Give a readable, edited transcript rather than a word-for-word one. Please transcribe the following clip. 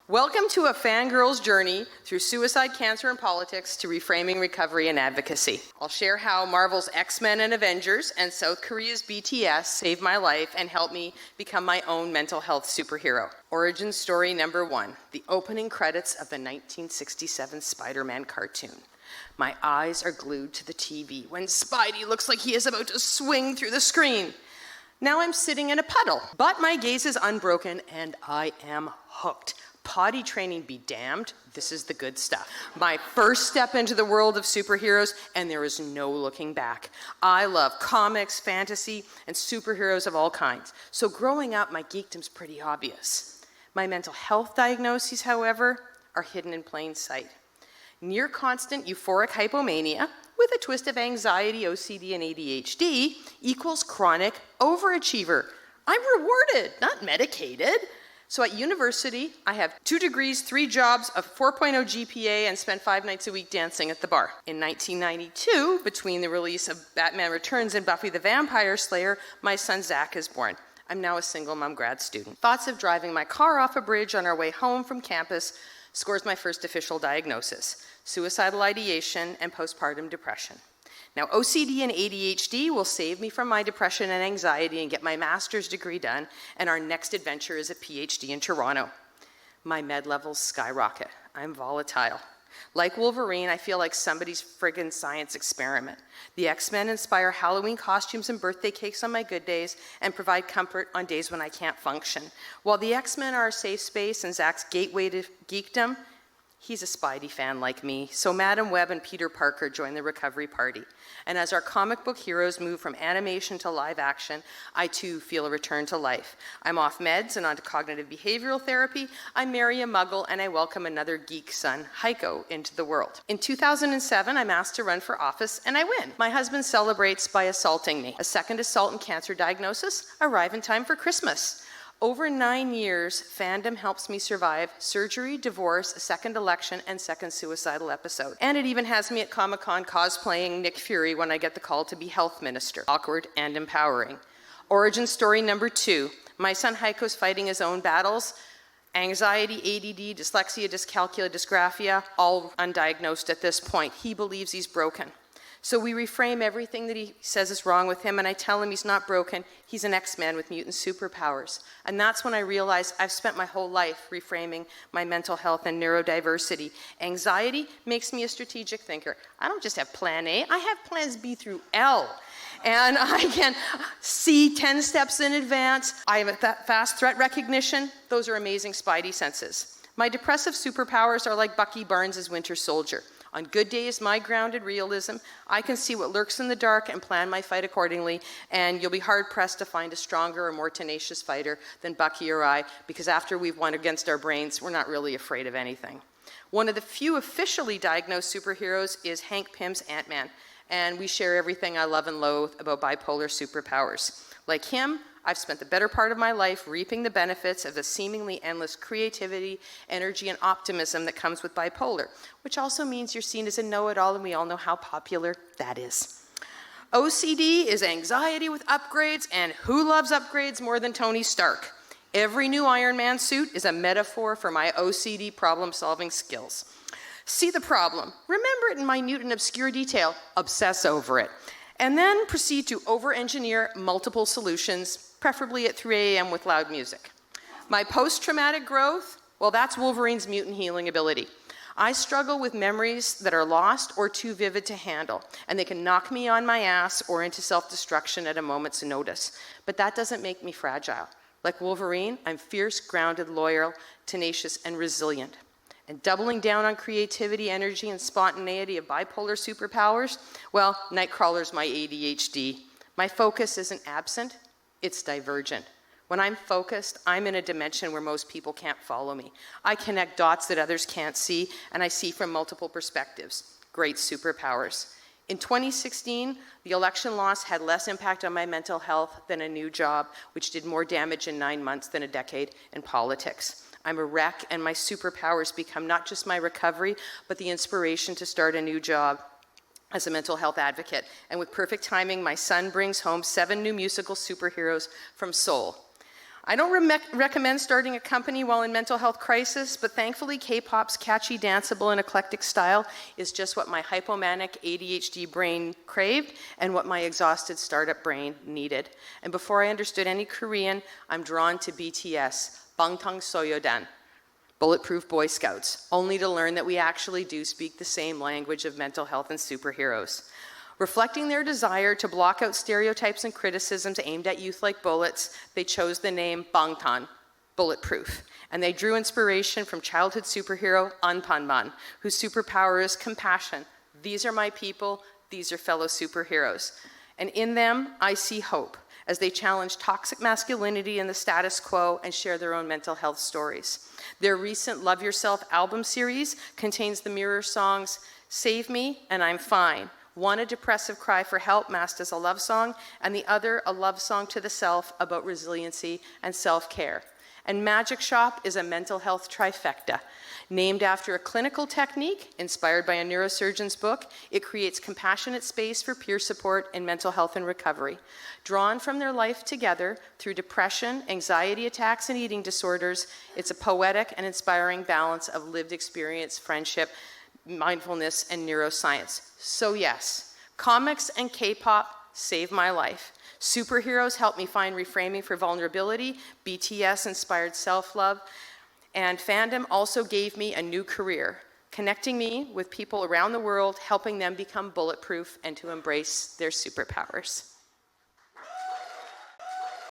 Welcome to a fangirl's journey through suicide, cancer, and politics to reframing recovery and advocacy. I'll share how Marvel's X-Men and Avengers and South Korea's BTS saved my life and helped me become my own mental health superhero. Origin story number 1, the opening credits of the 1967 Spider-Man cartoon. My eyes are glued to the TV when Spidey looks like he is about to swing through the screen. Now I'm sitting in a puddle, but my gaze is unbroken and I am hooked. Potty training be damned, this is the good stuff. My first step into the world of superheroes, and there is no looking back. I love comics, fantasy, and superheroes of all kinds. So growing up, my geekdom's pretty obvious. My mental health diagnoses, however, are hidden in plain sight. Near constant euphoric hypomania, with a twist of anxiety, OCD, and ADHD, equals chronic overachiever. I'm rewarded, not medicated. So at university, I have 2 degrees, 3 jobs, a 4.0 GPA, and spent 5 nights a week dancing at the bar. In 1992, between the release of Batman Returns and Buffy the Vampire Slayer, my son Zach is born. I'm now a single mom grad student. Thoughts of driving my car off a bridge on our way home from campus scores my first official diagnosis: suicidal ideation and postpartum depression. Now, OCD and ADHD will save me from my depression and anxiety and get my master's degree done, and our next adventure is a PhD in Toronto. My med levels skyrocket. I'm volatile. Like Wolverine, I feel like somebody's friggin' science experiment. The X-Men inspire Halloween costumes and birthday cakes on my good days and provide comfort on days when I can't function. While the X-Men are a safe space and Zach's gateway to geekdom, he's a Spidey fan like me, so Madam Web and Peter Parker join the recovery party. And as our comic book heroes move from animation to live action, I too feel a return to life. I'm off meds and onto cognitive behavioral therapy. I marry a muggle and I welcome another geek son, Heiko, into the world. In 2007, I'm asked to run for office and I win. My husband celebrates by assaulting me. A second assault and cancer diagnosis arrive in time for Christmas. Over 9 years, fandom helps me survive surgery, divorce, a second election, and second suicidal episode. And it even has me at Comic-Con cosplaying Nick Fury when I get the call to be health minister. Awkward and empowering. Origin story number 2. My son Heiko's fighting his own battles. Anxiety, ADD, dyslexia, dyscalculia, dysgraphia, all undiagnosed at this point. He believes he's broken. So we reframe everything that he says is wrong with him, and I tell him he's not broken, he's an X-Man with mutant superpowers. And that's when I realized I've spent my whole life reframing my mental health and neurodiversity. Anxiety makes me a strategic thinker. I don't just have plan A, I have plans B through L. And I can see 10 steps in advance. I have that fast threat recognition. Those are amazing Spidey senses. My depressive superpowers are like Bucky Barnes' Winter Soldier. On good days, my grounded realism, I can see what lurks in the dark and plan my fight accordingly, and you'll be hard-pressed to find a stronger or more tenacious fighter than Bucky or I, because after we've won against our brains, we're not really afraid of anything. One of the few officially diagnosed superheroes is Hank Pym's Ant-Man, and we share everything I love and loathe about bipolar superpowers. Like him, I've spent the better part of my life reaping the benefits of the seemingly endless creativity, energy, and optimism that comes with bipolar, which also means you're seen as a know-it-all, and we all know how popular that is. OCD is anxiety with upgrades, and who loves upgrades more than Tony Stark? Every new Iron Man suit is a metaphor for my OCD problem-solving skills. See the problem, remember it in minute and obscure detail, obsess over it, and then proceed to over-engineer multiple solutions, preferably at 3 a.m. with loud music. My post-traumatic growth, well, that's Wolverine's mutant healing ability. I struggle with memories that are lost or too vivid to handle, and they can knock me on my ass or into self-destruction at a moment's notice. But that doesn't make me fragile. Like Wolverine, I'm fierce, grounded, loyal, tenacious, and resilient. And doubling down on creativity, energy, and spontaneity of bipolar superpowers, well, Nightcrawler's my ADHD. My focus isn't absent, it's divergent. When I'm focused, I'm in a dimension where most people can't follow me. I connect dots that others can't see, and I see from multiple perspectives. Great superpowers. In 2016, the election loss had less impact on my mental health than a new job, which did more damage in 9 months than a decade in politics. I'm a wreck, and my superpowers become not just my recovery, but the inspiration to start a new job as a mental health advocate. And with perfect timing, my son brings home 7 new musical superheroes from Seoul. I don't recommend starting a company while in mental health crisis, but thankfully K-pop's catchy, danceable, and eclectic style is just what my hypomanic ADHD brain craved and what my exhausted startup brain needed. And before I understood any Korean, I'm drawn to BTS, Bangtan Soyeodan, Bulletproof Boy Scouts, only to learn that we actually do speak the same language of mental health and superheroes. Reflecting their desire to block out stereotypes and criticisms aimed at youth like bullets, they chose the name Bangtan, Bulletproof. And they drew inspiration from childhood superhero Anpanman, whose superpower is compassion. These are my people, these are fellow superheroes. And in them, I see hope, as they challenge toxic masculinity and the status quo and share their own mental health stories. Their recent Love Yourself album series contains the mirror songs Save Me and I'm Fine, one a depressive cry for help masked as a love song, and the other a love song to the self about resiliency and self-care. And Magic Shop is a mental health trifecta. Named after a clinical technique inspired by a neurosurgeon's book, it creates compassionate space for peer support in mental health and recovery. Drawn from their life together through depression, anxiety attacks, and eating disorders, it's a poetic and inspiring balance of lived experience, friendship, mindfulness, and neuroscience. So yes, comics and K-pop saved my life. Superheroes helped me find reframing for vulnerability, BTS inspired self-love, and fandom also gave me a new career, connecting me with people around the world, helping them become bulletproof and to embrace their superpowers.